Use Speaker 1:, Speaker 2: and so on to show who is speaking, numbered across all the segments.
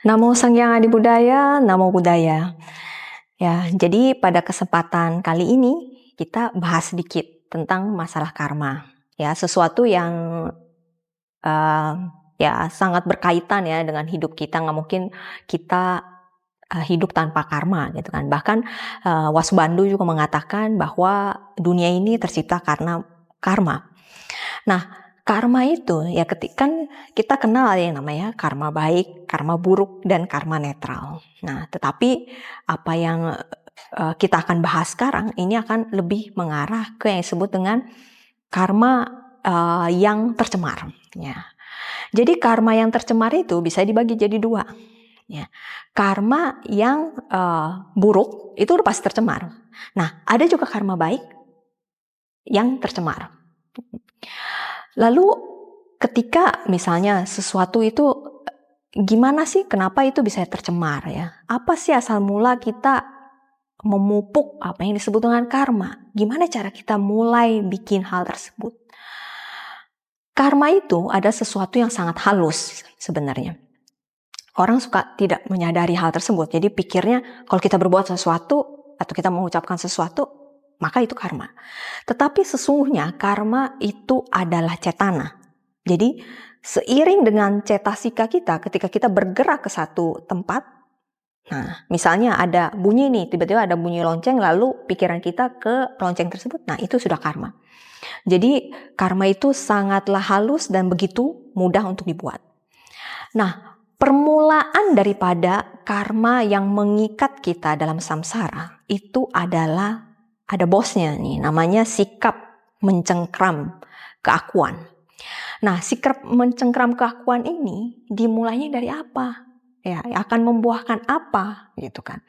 Speaker 1: Namo Sang Hyang Adi Budaya, Namo Buddhaya. Ya, jadi pada kesempatan kali ini kita bahas sedikit tentang masalah karma. Ya, sesuatu yang uh, ya sangat berkaitan ya dengan hidup kita. Nggak mungkin kita hidup tanpa karma gitu kan. Bahkan Wasbandu juga mengatakan bahwa dunia ini tercipta karena karma. Nah, karma itu ya ketika kita kenal yang namanya karma baik, karma buruk, dan karma netral. Nah, tetapi apa yang kita akan bahas sekarang ini akan lebih mengarah ke yang disebut dengan karma yang tercemar. Ya. Jadi karma yang tercemar itu bisa dibagi jadi dua. Ya. Karma yang buruk itu udah pasti tercemar. Nah, ada juga karma baik yang tercemar. Lalu ketika misalnya sesuatu itu gimana sih kenapa itu bisa tercemar ya? Apa sih asal mula kita memupuk apa yang disebut dengan karma? Gimana cara kita mulai bikin hal tersebut? Karma itu ada sesuatu yang sangat halus sebenarnya. Orang suka tidak menyadari hal tersebut. Jadi pikirnya kalau kita berbuat sesuatu atau kita mengucapkan sesuatu, maka itu karma. Tetapi sesungguhnya karma itu adalah cetana. Jadi seiring dengan cetasika kita ketika kita bergerak ke satu tempat, nah misalnya ada bunyi nih, tiba-tiba ada bunyi lonceng lalu pikiran kita ke lonceng tersebut, nah itu sudah karma. Jadi karma itu sangatlah halus dan begitu mudah untuk dibuat. Nah, permulaan daripada karma yang mengikat kita dalam samsara itu adalah ada bosnya nih, namanya sikap mencengkram keakuan. Nah, sikap mencengkram keakuan ini dimulainya dari apa? Ya, akan membuahkan apa gitu kan.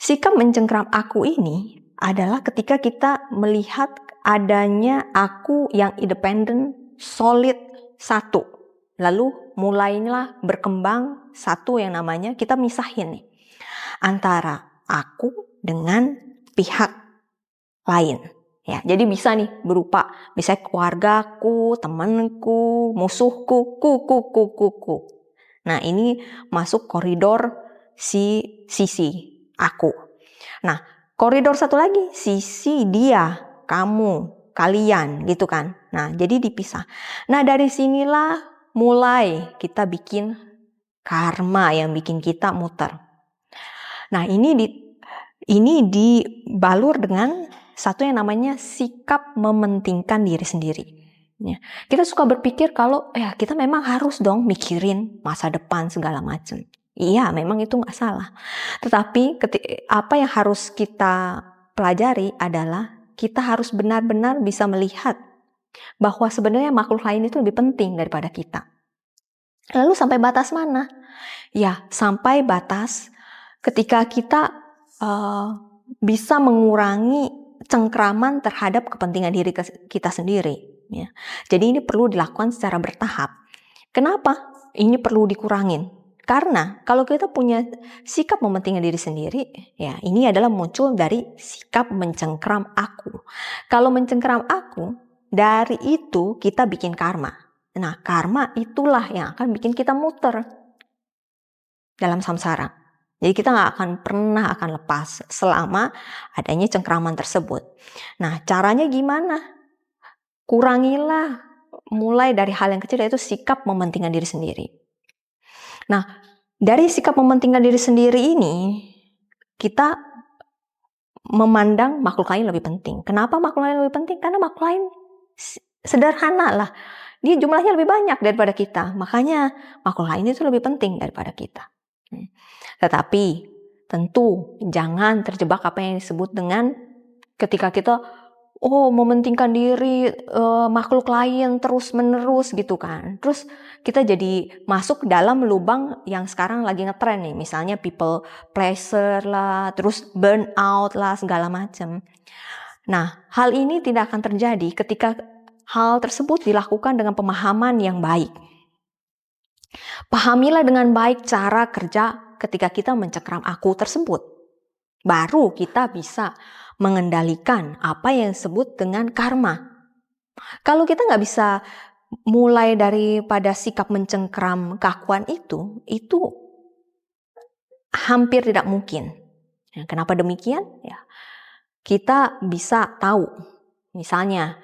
Speaker 1: Sikap mencengkram aku ini adalah ketika kita melihat adanya aku yang independen, solid, satu. Lalu mulailah berkembang satu yang namanya kita misahin nih antara aku dengan pihak lain. Ya, jadi bisa nih berupa misalnya keluargaku, temanku, musuhku, kuku. Nah, ini masuk koridor sisi aku. Nah, koridor satu lagi sisi dia, kamu, kalian gitu kan. Nah, jadi dipisah. Nah, dari sinilah mulai kita bikin karma yang bikin kita muter. Nah, ini dibalur dengan satu yang namanya sikap mementingkan diri sendiri. Ya. Kita suka berpikir kalau ya kita memang harus dong mikirin masa depan segala macam. Iya, memang itu nggak salah. Tetapi apa yang harus kita pelajari adalah kita harus benar-benar bisa melihat bahwa sebenarnya makhluk lain itu lebih penting daripada kita. Lalu sampai batas mana? Ya, sampai batas ketika kita bisa mengurangi cengkraman terhadap kepentingan diri kita sendiri. Ya. Jadi ini perlu dilakukan secara bertahap. Kenapa ini perlu dikurangin? Karena kalau kita punya sikap mementingkan diri sendiri, ya ini adalah muncul dari sikap mencengkram aku. Kalau mencengkram aku, dari itu kita bikin karma. Nah, karma itulah yang akan bikin kita muter dalam samsara. Jadi kita nggak akan pernah akan lepas selama adanya cengkraman tersebut. Nah, caranya gimana? Kurangilah mulai dari hal yang kecil yaitu sikap mementingkan diri sendiri. Nah, dari sikap mementingkan diri sendiri ini kita memandang makhluk lain lebih penting. Kenapa makhluk lain lebih penting? Karena makhluk lain sederhana lah. Dia jumlahnya lebih banyak daripada kita. Makanya makhluk lain itu lebih penting daripada kita. Tetapi tentu jangan terjebak apa yang disebut dengan ketika kita mementingkan diri makhluk lain terus-menerus gitu kan. Terus kita jadi masuk dalam lubang yang sekarang lagi ngetren nih. Misalnya people pleasure lah, terus burnout lah, segala macam. Nah, hal ini tidak akan terjadi ketika hal tersebut dilakukan dengan pemahaman yang baik. Pahamilah dengan baik cara kerja ketika kita mencengkram aku tersebut. Baru kita bisa mengendalikan apa yang disebut dengan karma. Kalau kita nggak bisa mulai daripada sikap mencengkram keakuan itu hampir tidak mungkin. Ya, kenapa demikian? Ya, kita bisa tahu, misalnya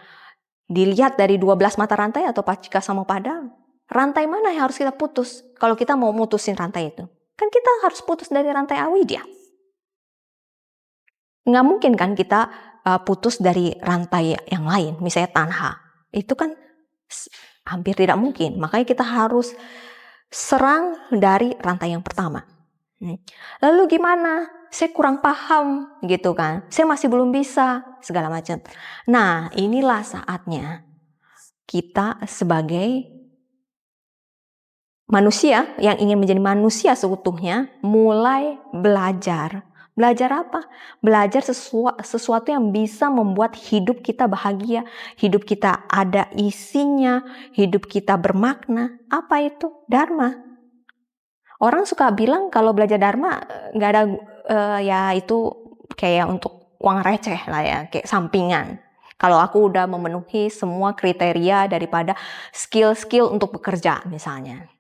Speaker 1: dilihat dari 12 mata rantai atau pacika samupada, rantai mana yang harus kita putus kalau kita mau mutusin rantai itu? Kan kita harus putus dari rantai awidya. Nggak mungkin kan kita putus dari rantai yang lain, misalnya tanha. Itu kan hampir tidak mungkin. Makanya kita harus serang dari rantai yang pertama. Lalu gimana? Saya kurang paham gitu kan. Saya masih belum bisa, segala macam. Nah, inilah saatnya kita sebagai manusia yang ingin menjadi manusia seutuhnya mulai belajar. Belajar apa? Belajar sesuatu yang bisa membuat hidup kita bahagia, hidup kita ada isinya, hidup kita bermakna. Apa itu? Dharma. Orang suka bilang kalau belajar dharma nggak ada ya itu kayak untuk uang receh lah ya, kayak sampingan. Kalau aku udah memenuhi semua kriteria daripada skill-skill untuk bekerja misalnya.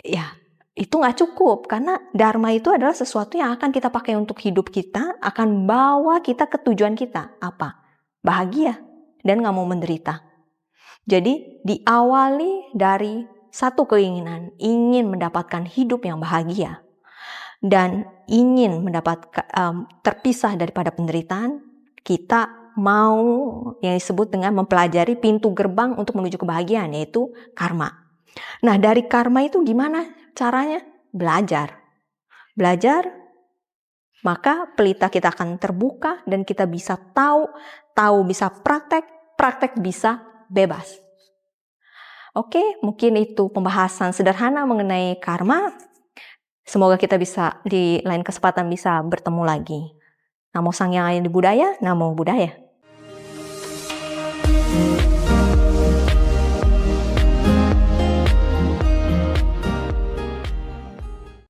Speaker 1: Ya, itu nggak cukup karena dharma itu adalah sesuatu yang akan kita pakai untuk hidup kita, akan bawa kita ke tujuan kita. Apa? Bahagia dan nggak mau menderita. Jadi diawali dari satu keinginan, ingin mendapatkan hidup yang bahagia dan ingin terpisah daripada penderitaan, kita mau yang disebut dengan mempelajari pintu gerbang untuk menuju kebahagiaan, yaitu karma. Nah, dari karma itu gimana caranya? Belajar. Belajar, maka pelita kita akan terbuka dan kita bisa tahu bisa praktek bisa bebas. Oke, mungkin itu pembahasan sederhana mengenai karma. Semoga kita bisa di lain kesempatan bisa bertemu lagi. Namo Sang Hyang Adibudaya, Namo Buddhaya.